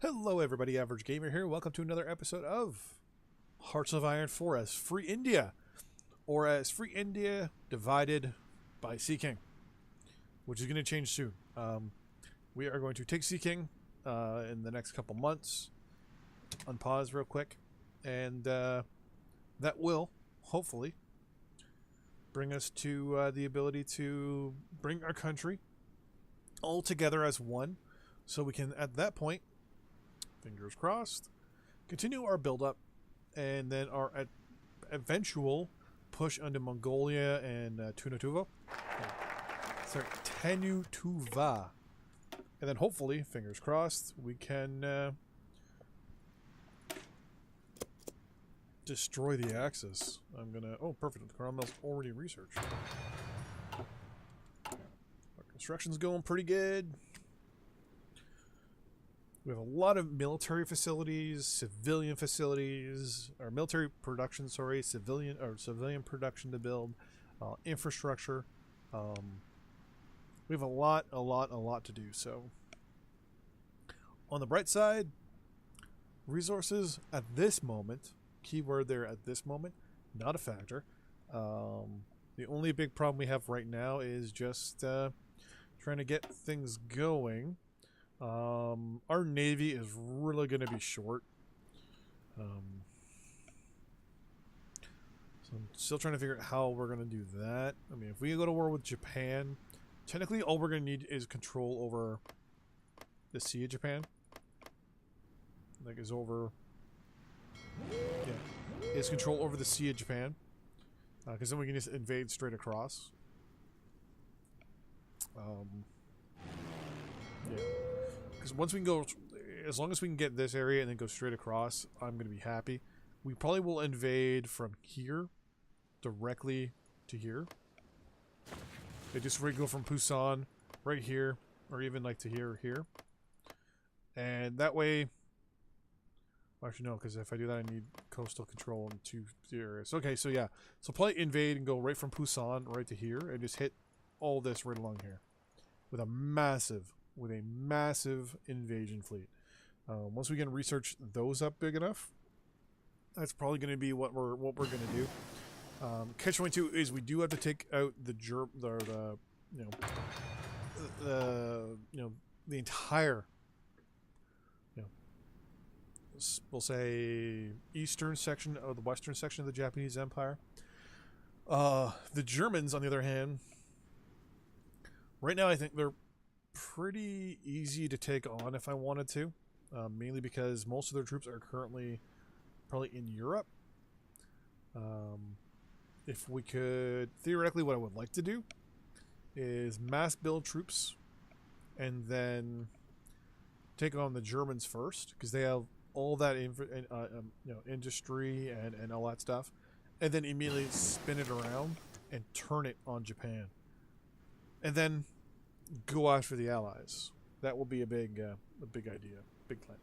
Hello everybody, Average Gamer here. Welcome to another episode of Hearts of Iron 4 as Free India, or as Free India divided by Sea King, which is going to change soon. We are going to take Sea King in the next couple months, unpause real quick, and that will, hopefully, bring us to the ability to bring our country all together as one, so we can, at that point, fingers crossed, continue our build-up, and then our eventual push into Mongolia and Tenutuva. Sorry, Tenutuva. And then hopefully, fingers crossed, we can destroy the Axis. I'm gonna... Oh, perfect. The Cromwell's already researched. Our construction's going pretty good. We have a lot of military facilities, civilian facilities, or military production, sorry, civilian production to build, infrastructure. We have a lot to do. So, on the bright side, resources at this moment, keyword there at this moment, not a factor. The only big problem we have right now is just trying to get things going. Our navy is really going to be short. So I'm still trying to figure out how we're going to do that. I mean, if we go to war with Japan, technically all we're going to need is control over the Sea of Japan. Like, is over... Yeah. Is control over the Sea of Japan. Because then we can just invade straight across. Yeah. Because once we can go, as long as we can get this area and then go straight across, I'm going to be happy. We probably will invade from here directly to here. They just go from Pusan right here, or even like to here or here. And that way, actually no, because if I do that, I need coastal control in two areas. Okay, so yeah, so probably invade and go right from Pusan right to here, and just hit all this right along here with a massive invasion fleet. Once we can research those up big enough, that's probably going to be what we're going to do. Catch-22 is we do have to take out the entire, we'll say eastern section of the western section of the Japanese Empire. The Germans, on the other hand, right now I think they're pretty easy to take on if I wanted to, mainly because most of their troops are currently probably in Europe. If we could, theoretically what I would like to do is mass build troops and then take on the Germans first, because they have all that industry and all that stuff, and then immediately spin it around and turn it on Japan, and then go after the Allies. That will be a big idea, big plan.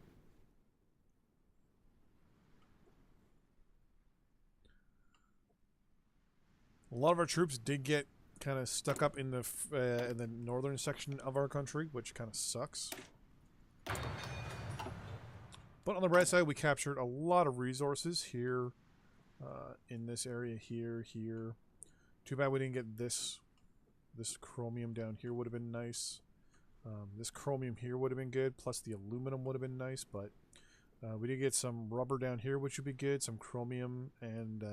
A lot of our troops did get kind of stuck up in the northern section of our country, which kind of sucks. But on the right side, we captured a lot of resources here, in this area here. Too bad we didn't get this. This chromium down here would have been nice. This chromium here would have been good, plus the aluminum would have been nice, but we did get some rubber down here, which would be good, some chromium and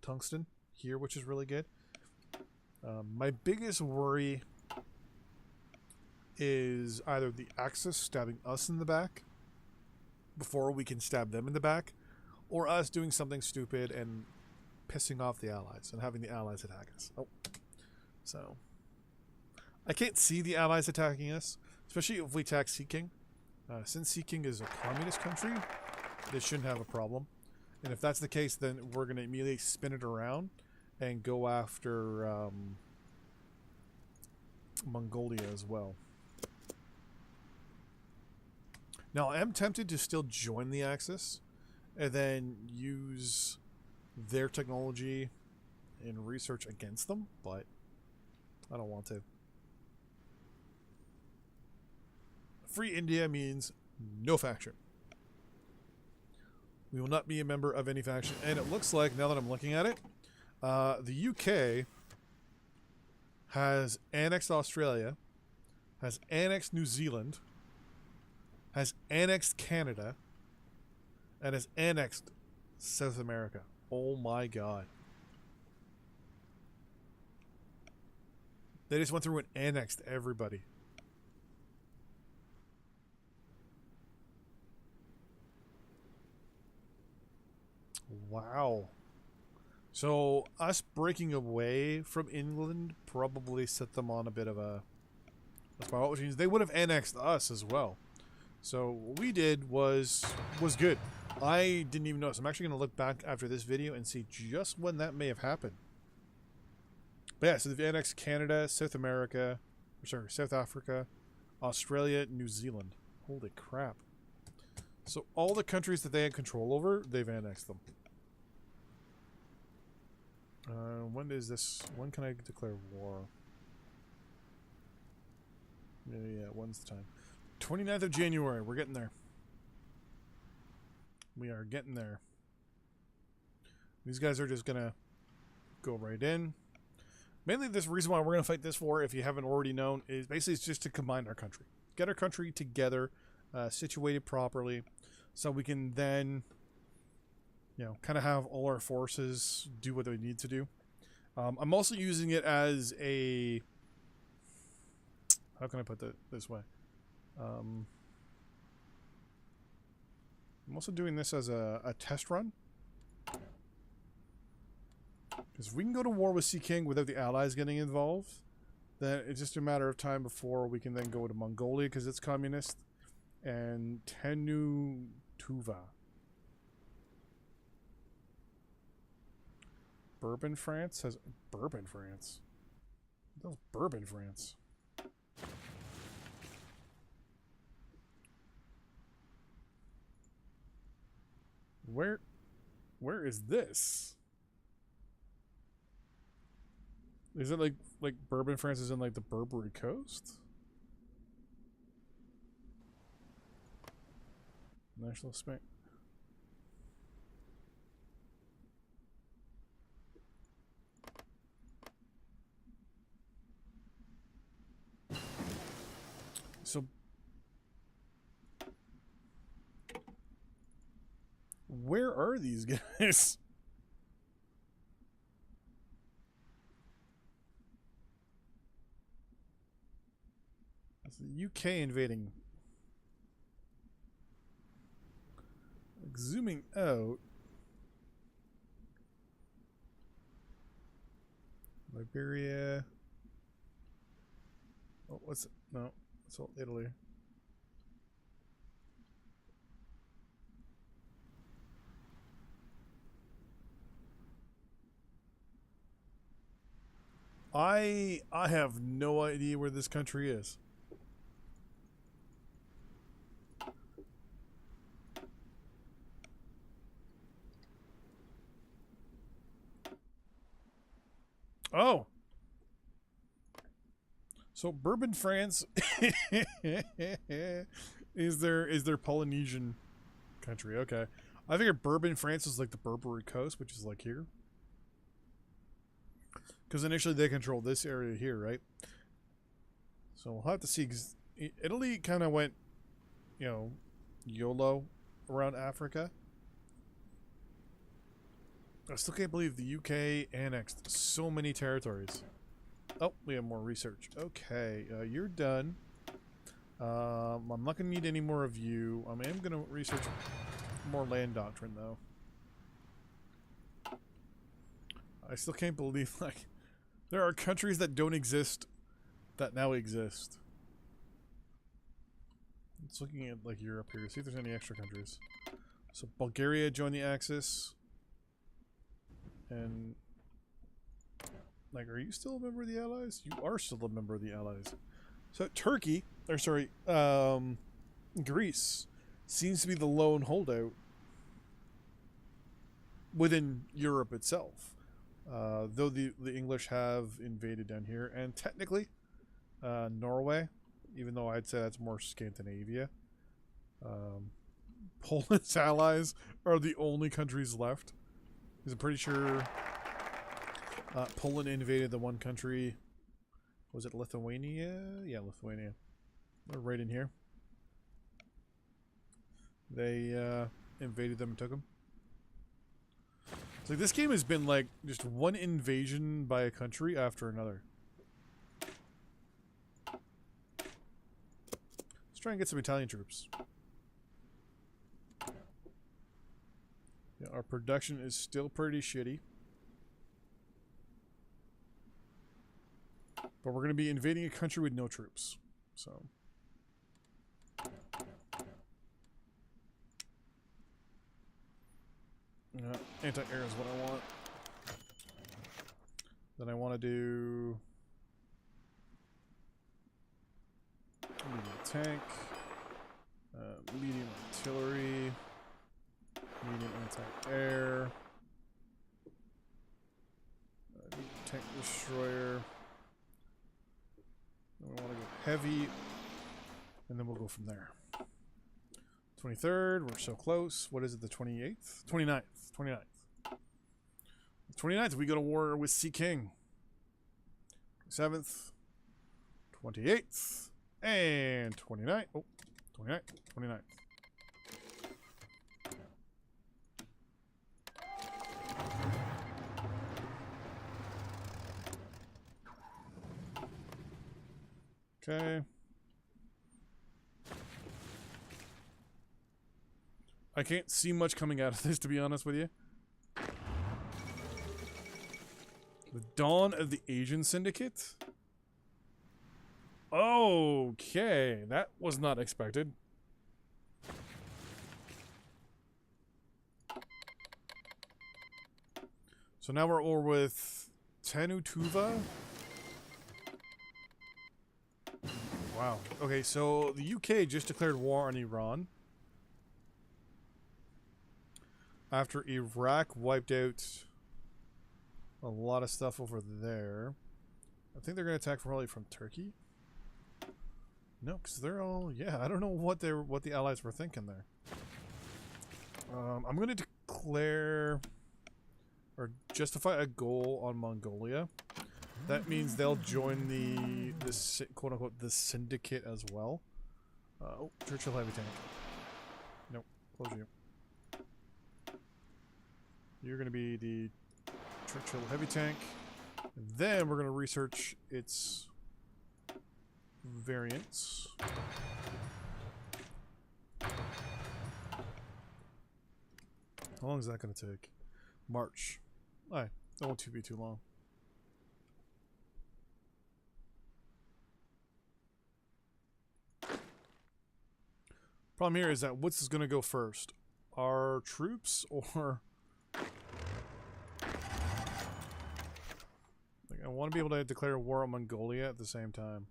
tungsten here, which is really good. My biggest worry is either the Axis stabbing us in the back before we can stab them in the back, or us doing something stupid and pissing off the Allies and having the Allies attack us. Oh. So... I can't see the Allies attacking us, especially if we attack Sea King. Since Sea King is a communist country, they shouldn't have a problem. And if that's the case, then we're going to immediately spin it around and go after Mongolia as well. Now, I am tempted to still join the Axis and then use their technology and research against them, but I don't want to. Free India means No faction. We will not be a member of any faction. And it looks like, now that I'm looking at it, the UK has annexed Australia, has annexed New Zealand, has annexed Canada, and has annexed South America. Oh my god. They just went through and annexed everybody. Wow. So us breaking away from England probably set them on a bit of a spiral, which means they would have annexed us as well. So what we did was good. I didn't even notice. I'm actually going to look back after this video and see just when that may have happened. But yeah, so they've annexed Canada, South America, sorry, South Africa, Australia, New Zealand. Holy crap. So all the countries that they had control over, they've annexed them. When is this? When can I declare war? Yeah, when's the time? 29th of January. We're getting there. We are getting there. These guys are just gonna go right in. Mainly, this reason why we're gonna fight this war, if you haven't already known, is basically it's just to combine our country, get our country together, situated properly, so we can then, you know, kind of have all our forces do what they need to do. I'm also using it as a, how can I put that this way? I'm also doing this as a test run. Because if we can go to war with Sea King without the Allies getting involved, then it's just a matter of time before we can then go to Mongolia because it's communist, and Tenu Tuva. Bourbon France has Bourbon France. That was Bourbon France. Where is this? Is it like Bourbon France is in like the Barbary Coast? National Spain. So where are these guys? It's the UK invading. Like zooming out. Liberia. Oh, what's it? No, it's all Italy. I have no idea where this country is. Oh. So Bourbon France is their Polynesian country. Okay. I figured Bourbon France was like the Barbary Coast, which is like here. Because initially they controlled this area here, right? So we'll have to see. Cause Italy kind of went, you know, YOLO around Africa. I still can't believe the UK annexed so many territories. Oh, we have more research. Okay, you're done. I'm not going to need any more of you. I am going to research more land doctrine, though. I still can't believe, like, there are countries that don't exist that now exist. It's looking at, like, Europe here. See if there's any extra countries. So, Bulgaria joined the Axis. And, like, are you still a member of the Allies? You are still a member of the Allies. So, Turkey, or sorry, Greece seems to be the lone holdout within Europe itself. Though the English have invaded down here, and technically Norway, even though I'd say that's more Scandinavia, Poland's allies are the only countries left. Because I'm pretty sure Poland invaded the one country. Was it Lithuania? Yeah, Lithuania. They're right in here. They invaded them and took them. So this game has been like just one invasion by a country after another. Let's try and get some Italian troops. Yeah, our production is still pretty shitty. But we're going to be invading a country with no troops. So. Anti-air is what I want. Then I want to do medium tank, medium artillery, medium anti-air, tank destroyer. Then we want to go heavy, and then we'll go from there. 23rd, we're so close. What is it, the 28th? 29th. 29th. 29th, we go to war with Sea King. 27th, 28th, and 29th. Oh, 29th, 29th. Okay. I can't see much coming out of this, to be honest with you. The dawn of the Asian Syndicate? Okay, that was not expected. So now we're over with Tanutuva. Wow. Okay, so the UK just declared war on Iran. After Iraq wiped out a lot of stuff over there. I think they're going to attack probably from Turkey. No, because they're all... Yeah, I don't know what the allies were thinking there. I'm going to declare... or justify a goal on Mongolia. That means they'll join the quote-unquote the syndicate as well. Oh, Churchill heavy tank. Nope, close you. You're going to be the Churchill heavy tank. And then we're going to research its variants. How long is that going to take? March. That won't be too long. Problem here is that what's going to go first? Our troops or... Like, I want to be able to declare war on Mongolia at the same time.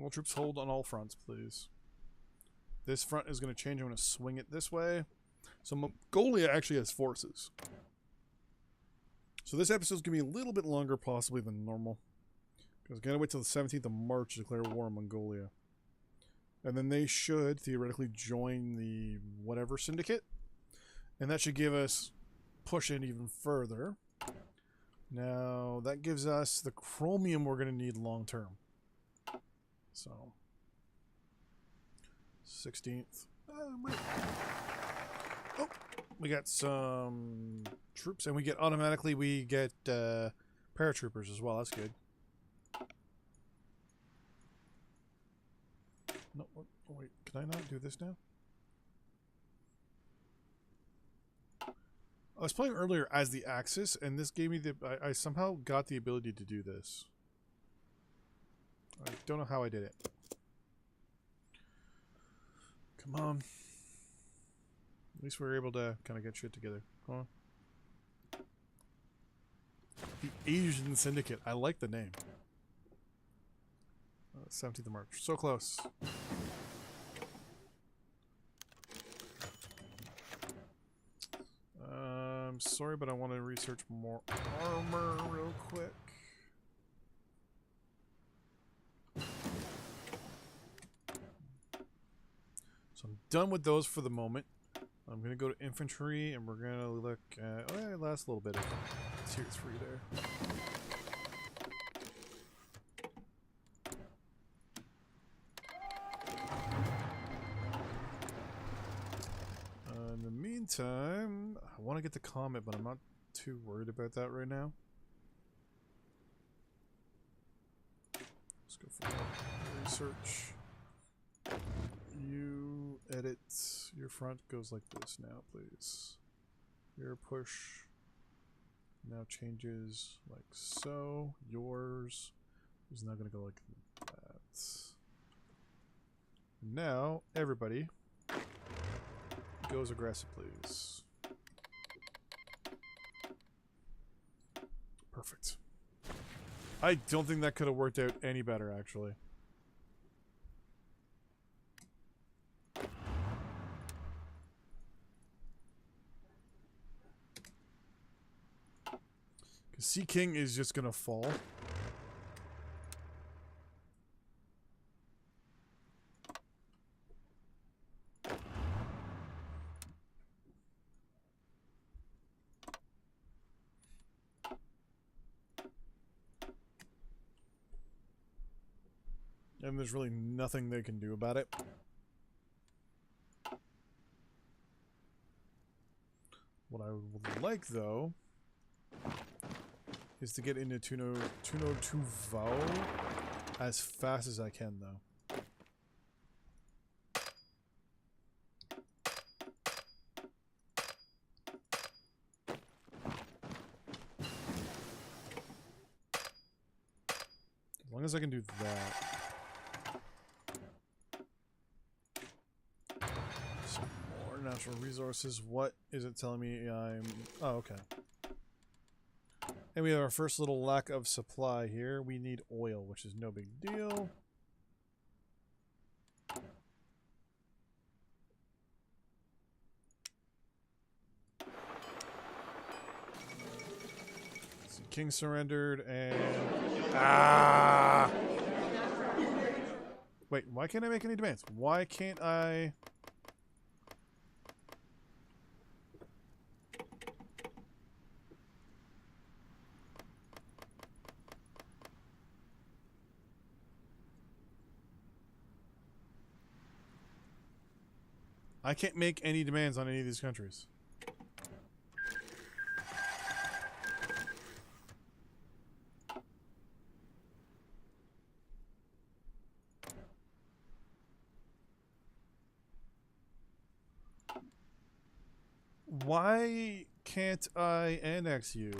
All troops hold on all fronts, please. This front is going to change. I'm going to swing it this way. So Mongolia actually has forces. So this episode's going to be a little bit longer possibly than normal. Because I'm going to wait till the 17th of March to declare war on Mongolia. And then they should theoretically join the whatever syndicate. And that should give us push in even further. Now, that gives us the chromium we're going to need long term. So, 16th. Oh, we got some troops, and we get paratroopers as well. That's good. No, oh, wait, can I not do this now? I was playing earlier as the Axis, and this gave me the... I somehow got the ability to do this. I don't know how I did it. Come on. At least we were able to kind of get shit together. Come on. The Asian Syndicate. I like the name. 17th of March. So close. sorry, but I want to research more armor real quick. So I'm done with those for the moment. I'm going to go to infantry, and we're going to look at... Oh, yeah, last little bit of tier 3 there. In the meantime, I want to get the comet, but I'm not too worried about that right now. Let's go for research. You edit. Your front goes like this now, please. Your push now changes like so. Yours is now going to go like that. Now, everybody goes aggressive, please. Perfect. I don't think that could have worked out any better, actually. Because Sea King is just going to fall. And there's really nothing they can do about it. What I would like, though, is to get into Tuno Vau as fast as I can, though. As long as I can do that. Natural resources. What is it telling me I'm... Oh, okay. And we have our first little lack of supply here. We need oil, which is no big deal. So King surrendered and... Ah! Wait, why can't I make any demands? Why can't I... I can't make any demands on any of these countries. Why can't I annex you?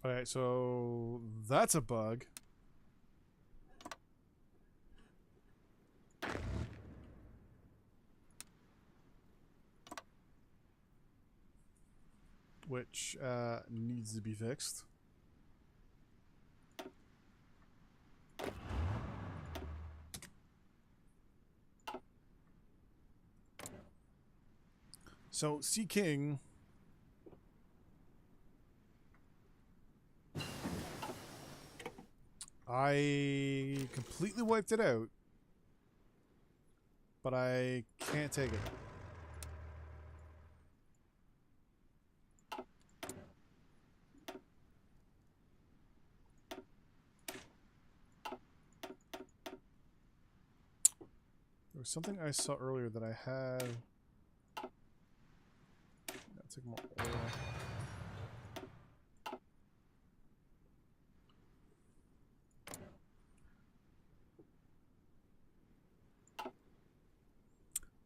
Alright, so that's a bug. Which needs to be fixed. So, Sea King... I completely wiped it out, but I can't take it. There was something I saw earlier that I had. I'll take more oil.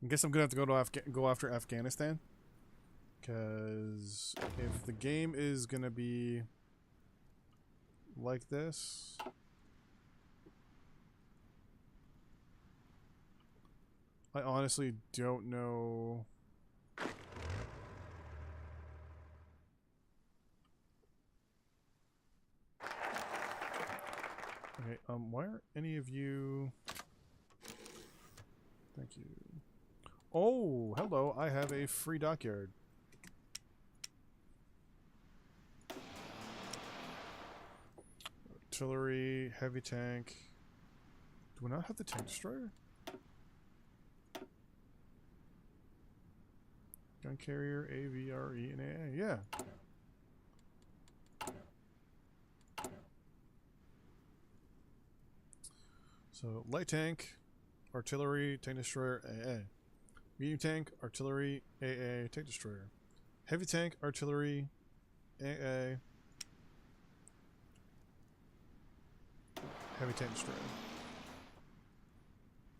I guess I'm gonna have to go after Afghanistan, because if the game is gonna be like this, I honestly don't know. Okay, why aren't any of you... Thank you. Oh, hello, I have a free dockyard. Artillery, heavy tank. Do we not have the tank destroyer? Gun carrier, AVRE, and AA. Yeah. So, light tank, artillery, tank destroyer, AA. Medium tank, artillery, AA, tank destroyer. Heavy tank, artillery, AA. Heavy tank destroyer.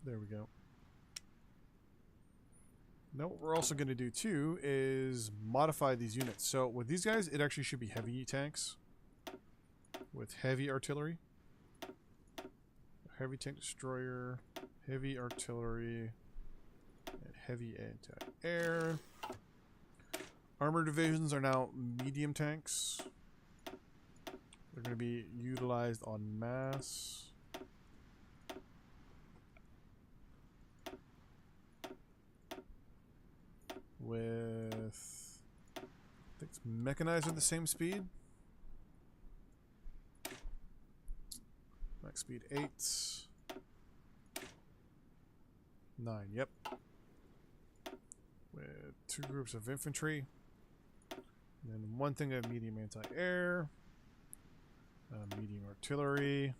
There we go. Now what we're also going to do too is modify these units. So with these guys, it actually should be heavy tanks with heavy artillery. Heavy tank destroyer, heavy artillery, and heavy anti-air. Armor divisions are now medium tanks. They're going to be utilized en masse. With, I think it's mechanized at the same speed. Max speed 8. 9, yep. With 2 groups of infantry. And then one thing of medium anti-air. Medium artillery.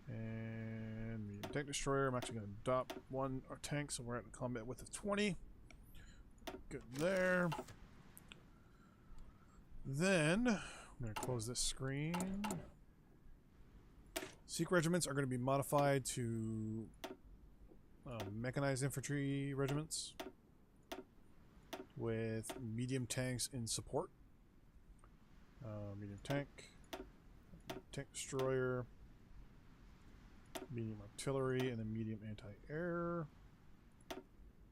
And medium tank destroyer. I'm actually going to adopt one tank, so we're at a combat width of 20. Good there. Then, I'm going to close this screen. Sikh regiments are going to be modified to mechanized infantry regiments with medium tanks in support. Medium tank, tank destroyer, medium artillery, and then medium anti-air.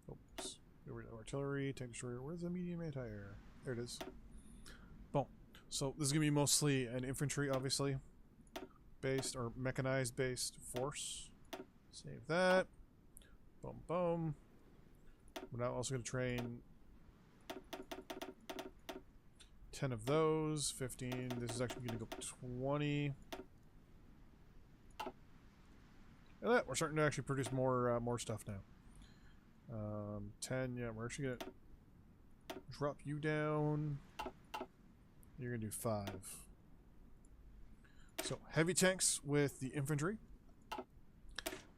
Oops. Here we go. Artillery, tank destroyer. Where's the medium anti-air? There it is. Boom. So this is going to be mostly an infantry, obviously, based or mechanized based force. Save that. Boom, boom. We're now also going to train 10 of those, 15. This is actually going to go 20. And we're starting to actually produce more stuff now. 10, yeah, we're actually going to drop you down. You're going to do 5. So, heavy tanks with the infantry.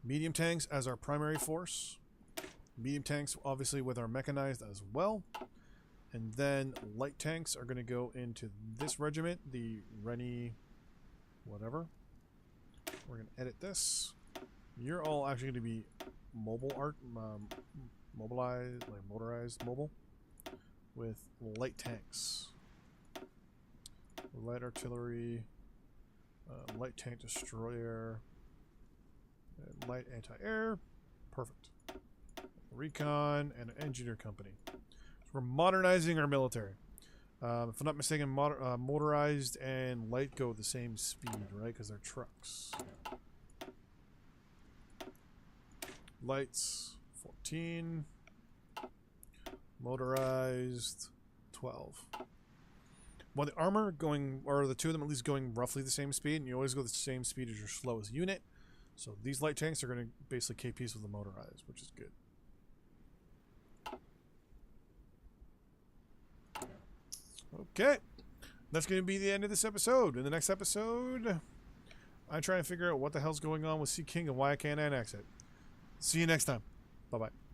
Medium tanks as our primary force. Medium tanks, obviously, with our mechanized as well. And then light tanks are going to go into this regiment, the Rennie whatever. We're going to edit this. You're all actually going to be motorized mobile with light tanks. Light artillery, light tank destroyer, and light anti-air. Perfect. Recon and an engineer company. We're modernizing our military. If I'm not mistaken, motorized and light go at the same speed, right? Because they're trucks. Lights, 14. Motorized, 12. Well, the armor going, or the two of them at least going roughly the same speed, and you always go the same speed as your slowest unit. So these light tanks are going to basically KPs with the motorized, which is good. Okay, that's going to be the end of this episode. In the next episode, I try and figure out what the hell's going on with Sea King and why I can't annex it. See you next time. Bye-bye.